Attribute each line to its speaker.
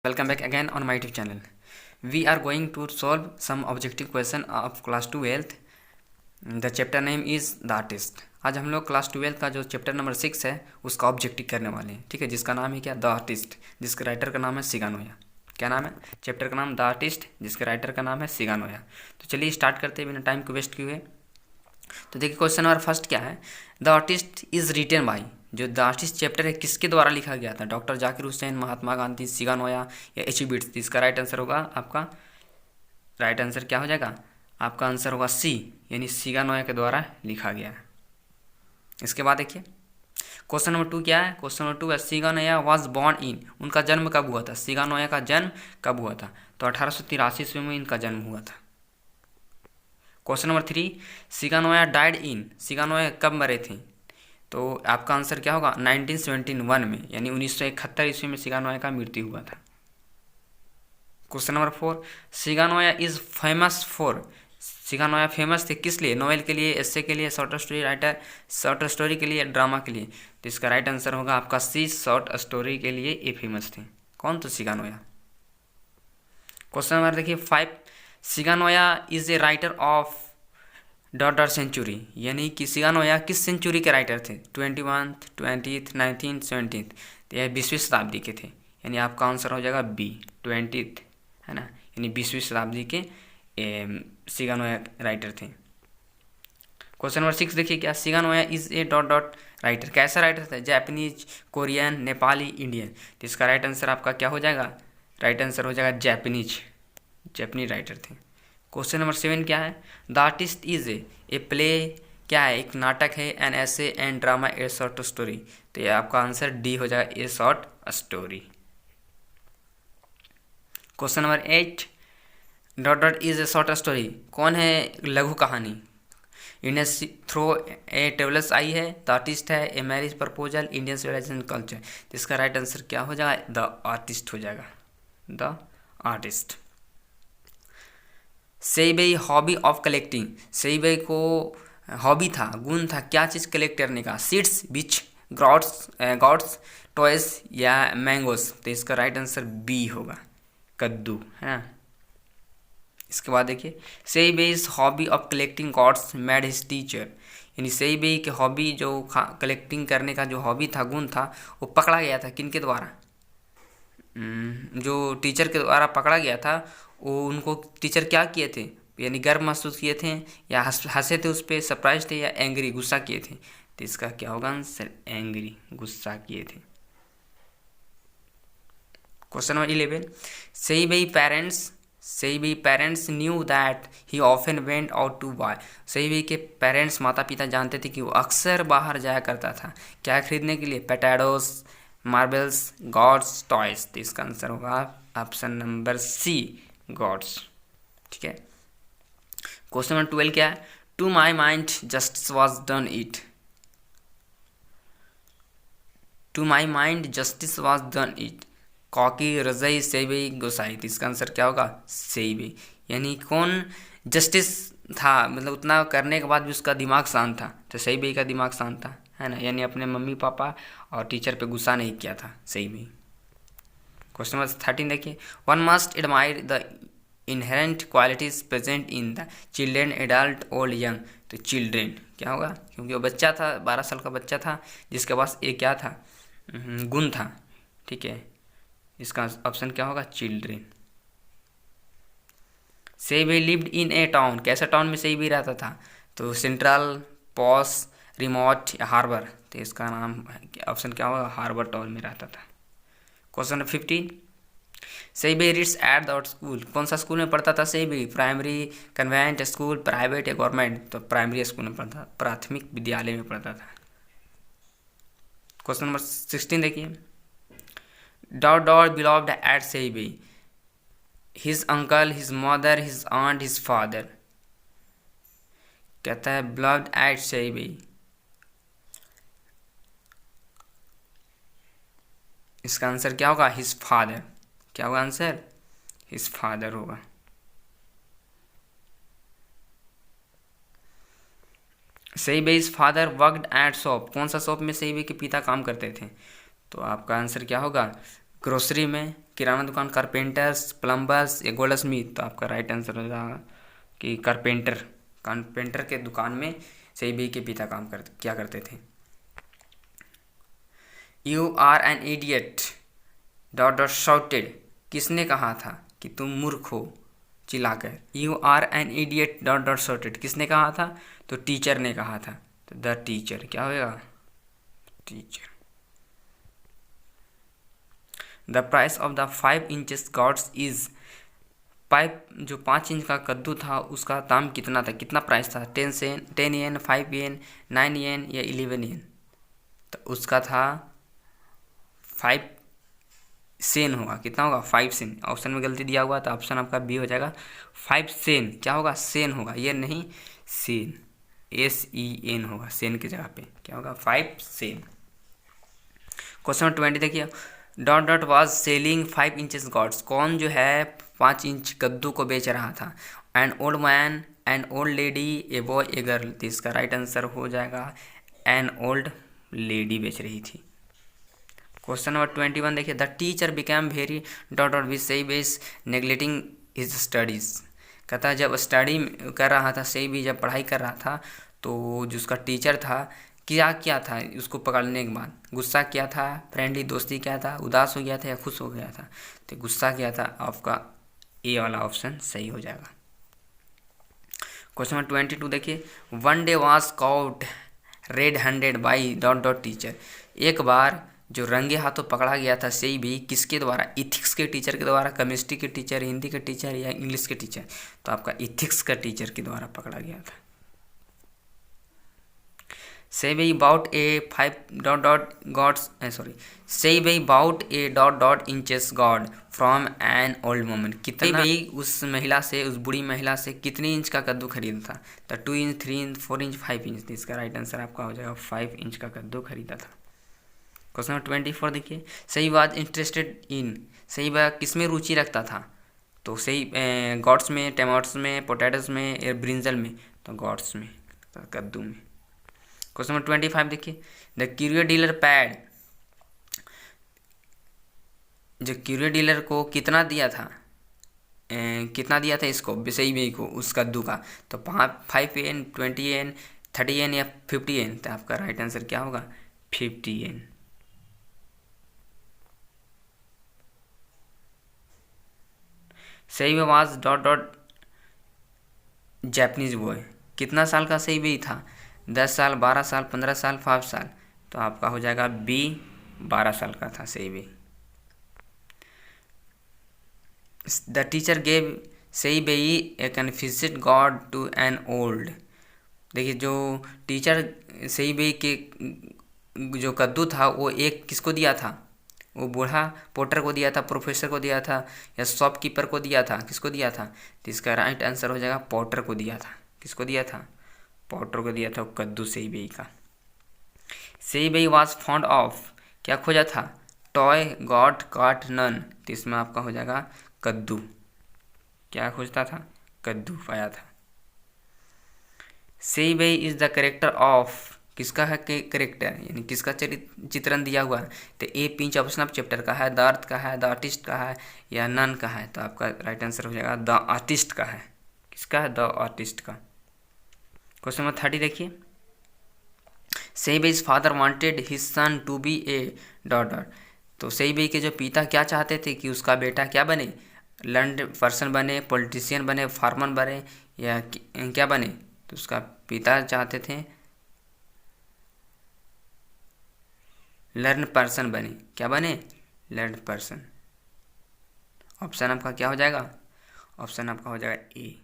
Speaker 1: Welcome back again on my YouTube channel. We are going to solve some objective question of class 12th. The chapter name is The Artist. आज हम लोग class 12 का जो chapter number 6 है उसका objective करने वाले हैं, ठीक है, जिसका नाम है क्या, द आर्टिस्ट, जिसके राइटर का नाम है सिगानोया। क्या नाम है चैप्टर का नाम, द आर्टिस्ट, जिसके राइटर का नाम है सिगानोया। तो चलिए स्टार्ट करते हैं बिना टाइम को वेस्ट किए। तो देखिए क्वेश्चन नंबर फर्स्ट क्या है, the artist is written by, जो द आर्टिस्ट चैप्टर है किसके द्वारा लिखा गया था, डॉक्टर जाकिर हुसैन, महात्मा गांधी, सिगानोया या एच बिट्स। इसका राइट आंसर होगा आपका, राइट आंसर क्या हो जाएगा, आपका आंसर होगा सी, यानी सिगानोया के द्वारा लिखा गया है। इसके बाद देखिए क्वेश्चन नंबर 2 क्या है, क्वेश्चन नंबर 2 है सिगानोया वॉज बॉर्न इन, उनका जन्म कब हुआ था, सिगानोया का जन्म कब हुआ था, तो 1883 ईस्वी में इनका जन्म हुआ था। क्वेश्चन नंबर 3, सिगानोया डाइड इन, सिगानोया कब मरे थे, तो आपका आंसर क्या होगा, 1971 में, यानी 1971 ईस्वी में सिगानोया का मृत्यु हुआ था। Question number 4, Shiga Naoya is famous for, Shiga Naoya famous थे किस लिए, नोवेल के लिए, एस्से के लिए, short story writer, short story के लिए, ड्रामा के लिए। तो इसका राइट आंसर होगा आपका सी, शॉर्ट स्टोरी के लिए ये फेमस थे। कौन, तो सिगानोया। क्वेश्चन नंबर देखिए 5, Shiga Naoya is a writer of dot century, यानी कि सिगानोया किस सेंचुरी के राइटर थे, 21th, 20th, 19th, 17th। तो यह 20वीं शताब्दी के थे, यानी आपका आंसर हो जाएगा बी, 20th, है ना, यानी 20वीं शताब्दी के सिगानोया राइटर थे। क्वेश्चन नंबर 6 देखिए क्या, Shiga Naoya is a dot dot writer, कैसा राइटर था, जापानीज, कोरियन, नेपाली, इंडियन। तो इसका राइट आंसर आपका क्या हो जाएगा, राइट आंसर हो जाएगा जापानीज, जापानीज राइटर थे। क्वेश्चन नंबर 7 क्या है, the artist is a play, क्या है, एक नाटक है, an essay and drama, a short story. तो ये आपका आंसर डी हो जाएगा, a short story. Question number 8, dot dot is a short story, कौन है लघु कहानी, Indian through a traveller's eye है, द आर्टिस्ट है, a marriage proposal, Indian civilisation culture. तो इसका राइट आंसर क्या हो जाएगा, द आर्टिस्ट हो जाएगा, the artist. Seibei hobby of collecting, Seibei को हॉबी था, गुण था, क्या चीज़ कलेक्ट करने का, सीड्स, बीच, गॉड्स, टॉयज या मैंगोस। तो इसका राइट आंसर बी होगा, कद्दू, है ना। इसके बाद देखिए Seibei's hobby of collecting gourds made his teacher, यानी सेइबेई की हॉबी जो कलेक्टिंग करने का जो हॉबी था, गुण था, वो पकड़ा गया था किन के द्वारा, जो टीचर के द्वारा पकड़ा गया था। वो उनको टीचर क्या किए थे, यानी गर्व महसूस किए थे या हंसे थे उस पर, सरप्राइज थे या एंग्री, गुस्सा किए थे। तो इसका क्या होगा आंसर, एंग्री, गुस्सा किए थे। Question number 11, Seibei parents knew that he often went out to buy, Seibei के पेरेंट्स, माता पिता जानते थे कि वो अक्सर बाहर जाया करता था, क्या खरीदने के लिए, पोटैटोस, मार्बल्स, गॉड्स, टॉयज। तो इसका आंसर होगा ऑप्शन नंबर सी, गॉड्स, ठीक है। क्वेश्चन नंबर 12 क्या है, to my mind justice was done it, to my mind justice was done it, कॉकी, रजई, सेइबेई, गोसाई। तो इसका आंसर क्या होगा, सेइबेई, यानी कौन जस्टिस था, मतलब उतना करने के बाद भी उसका दिमाग शांत था, तो सेइबेई का दिमाग शांत था, है ना, यानी अपने मम्मी पापा और टीचर पे गुस्सा नहीं किया था सेइबेई। क्वेश्चन नंबर 13 देखिए, one must admire the inherent qualities present in the children, adult, old, young. तो चिल्ड्रेन क्या होगा, क्योंकि वो बच्चा था, 12 साल का बच्चा था, जिसके पास एक क्या था, गुण था, ठीक है। इसका ऑप्शन क्या होगा, children. Seibei lived in a town, कैसा टाउन में सेइबेई रहता था, तो सेंट्रल, पॉस, रिमोट या हार्बर। तो इसका नाम ऑप्शन क्या होगा, हार्बर टाउन में रहता था। Question number 15, Seibei reads at the school, कौन सा स्कूल में पढ़ता था Seibei, primary, convent school, private या गवर्नमेंट। तो प्राइमरी स्कूल में पढ़ता, प्राथमिक विद्यालय में पढ़ता था। क्वेश्चन नंबर 16 देखिए, dot dot beloved at Seibei, his uncle, his mother, his aunt, his father. कहता है बिलोव्ड एट सेइबेई, इसका आंसर क्या होगा, हिज फादर। क्या होगा आंसर, हिज फादर होगा। सेइबेईज फादर वर्कड एट शॉप, कौन सा शॉप में सेइबेई के पिता काम करते थे, तो आपका आंसर क्या होगा, ग्रोसरी में, किराना दुकान, कारपेंटर्स, प्लम्बर्स या गोल्ड स्मिथ। तो आपका राइट आंसर हो जाएगा कि कारपेंटर के दुकान में सेइबेई के पिता क्या करते थे। You are an idiot dot dot shouted, किसने कहा था कि तुम मूर्ख हो चिल्लाकर। You are an idiot dot dot shouted, किसने कहा था, तो टीचर ने कहा था। तो द टीचर क्या होगा, teacher. The price of the 5 inches God's is, pipe जो 5 इंच का कद्दू था उसका दाम कितना था, कितना प्राइस था, 10 येन, 5 येन, 9 येन या 11 येन। तो उसका था 5 सेन होगा, कितना होगा, 5 सेन। ऑप्शन में गलती दिया हुआ तो ऑप्शन आपका बी हो जाएगा 5 सेन। क्या होगा, सेन होगा, ये नहीं सेन, SEN होगा, सेन की जगह पे क्या होगा, 5 सेन। क्वेश्चन नंबर 20 देखिए, dot dot was selling 5 inches gourds, कौन जो है 5 इंच कद्दू को बेच रहा था। An old man, an old lady, a boy, a girl. तो इसका राइट आंसर हो जाएगा एन ओल्ड लेडी बेच रही थी। क्वेश्चन नंबर 21 देखिए, the teacher became very dot dot which Seibei neglecting his studies. कहता है जब स्टडी कर रहा था, सेइबेई जब पढ़ाई कर रहा था तो जो उसका टीचर था क्या था, उसको पकड़ने के बाद गुस्सा किया था, फ्रेंडली दोस्ती किया था, उदास हो गया था या खुश हो गया था। तो गुस्सा किया था, आपका ए वाला ऑप्शन सही हो जाएगा। क्वेश्चन नंबर 22 देखिए, one day was cot red handed by dot dot teacher. एक बार जो रंगे हाथों पकड़ा गया था सेइबेई किसके द्वारा, इथिक्स के टीचर के द्वारा, केमिस्ट्री के टीचर, हिंदी के टीचर या इंग्लिश के टीचर। तो आपका इथिक्स का टीचर के द्वारा पकड़ा गया था। Seibei bought a 5 dot dot gourds, Seibei bought a dot dot inches gourd from an old woman. कितना उस महिला से, उस बूढ़ी महिला से कितने इंच का कद्दू खरीदा था। तो 2 इंच, 3 इंच, 4 इंच, 5 इंच। इसका राइट आंसर आपका हो जाएगा 5 इंच का कद्दू खरीदा था। क्वेश्चन नंबर 24 देखिए, सही वाज इंटरेस्टेड इन, सही बात किस में रुचि रखता था। तो सही गॉड्स में, टमाटोस में, पोटैटोस में या ब्रिंजल में। तो गॉड्स में, तो कद्दू में। क्वेश्चन नंबर 25 देखिए, द क्यूरियर डीलर पैड, जो क्यूरियर डीलर को कितना दिया था, कितना दिया था इसको सेइबेई को उस कद्दू का। तो 5 येन, 20 येन, 30 येन या 50 येन। तो आपका राइट आंसर क्या होगा, 50 yen. Seibei was dot dot Japanese boy, कितना साल का सेइबेई था, 10 साल, 12 साल, 15 साल, 5 साल। तो आपका हो जाएगा बी, 12 साल का था Seibei. The teacher gave Seibei a confused gourd to an old. देखिए जो टीचर सेइबेई के जो कद्दू था वो एक किसको दिया था, वो बूढ़ा पोटर को दिया था, प्रोफेसर को दिया था या शॉपकीपर को दिया था, किसको दिया था। तो इसका राइट आंसर हो जाएगा पॉटर को दिया था। किसको दिया था, पॉटर को दिया था कद्दू सेइबेई का। सेइबेई वाज फॉन्ड ऑफ, क्या खोजा था, टॉय, गॉड, काट, नन। तो इसमें आपका हो जाएगा कद्दू, क्या खोजता था, कद्दू पाया था। सेइबेई इज द कैरेक्टर ऑफ, किसका है कैरेक्टर, यानी किसका चित्रण दिया हुआ है। तो ए पिंच ऑप्शन ऑफ चैप्टर का है, द अर्थ का है, द आर्टिस्ट का है या नन का है। तो आपका राइट आंसर हो जाएगा द आर्टिस्ट का है। किसका है, द आर्टिस्ट का। क्वेश्चन नंबर 30 देखिए, Seibei's father wanted his son to be a dot dot. तो सेइबेई के जो पिता क्या चाहते थे कि उसका बेटा क्या बने, लर्नड पर्सन बने, पॉलिटिशियन बने, फार्मर बने या क्या बने। तो उसका पिता चाहते थे लर्न पर्सन बने, क्या बने, लर्न पर्सन। ऑप्शन आपका क्या हो जाएगा, ऑप्शन आपका हो जाएगा ए।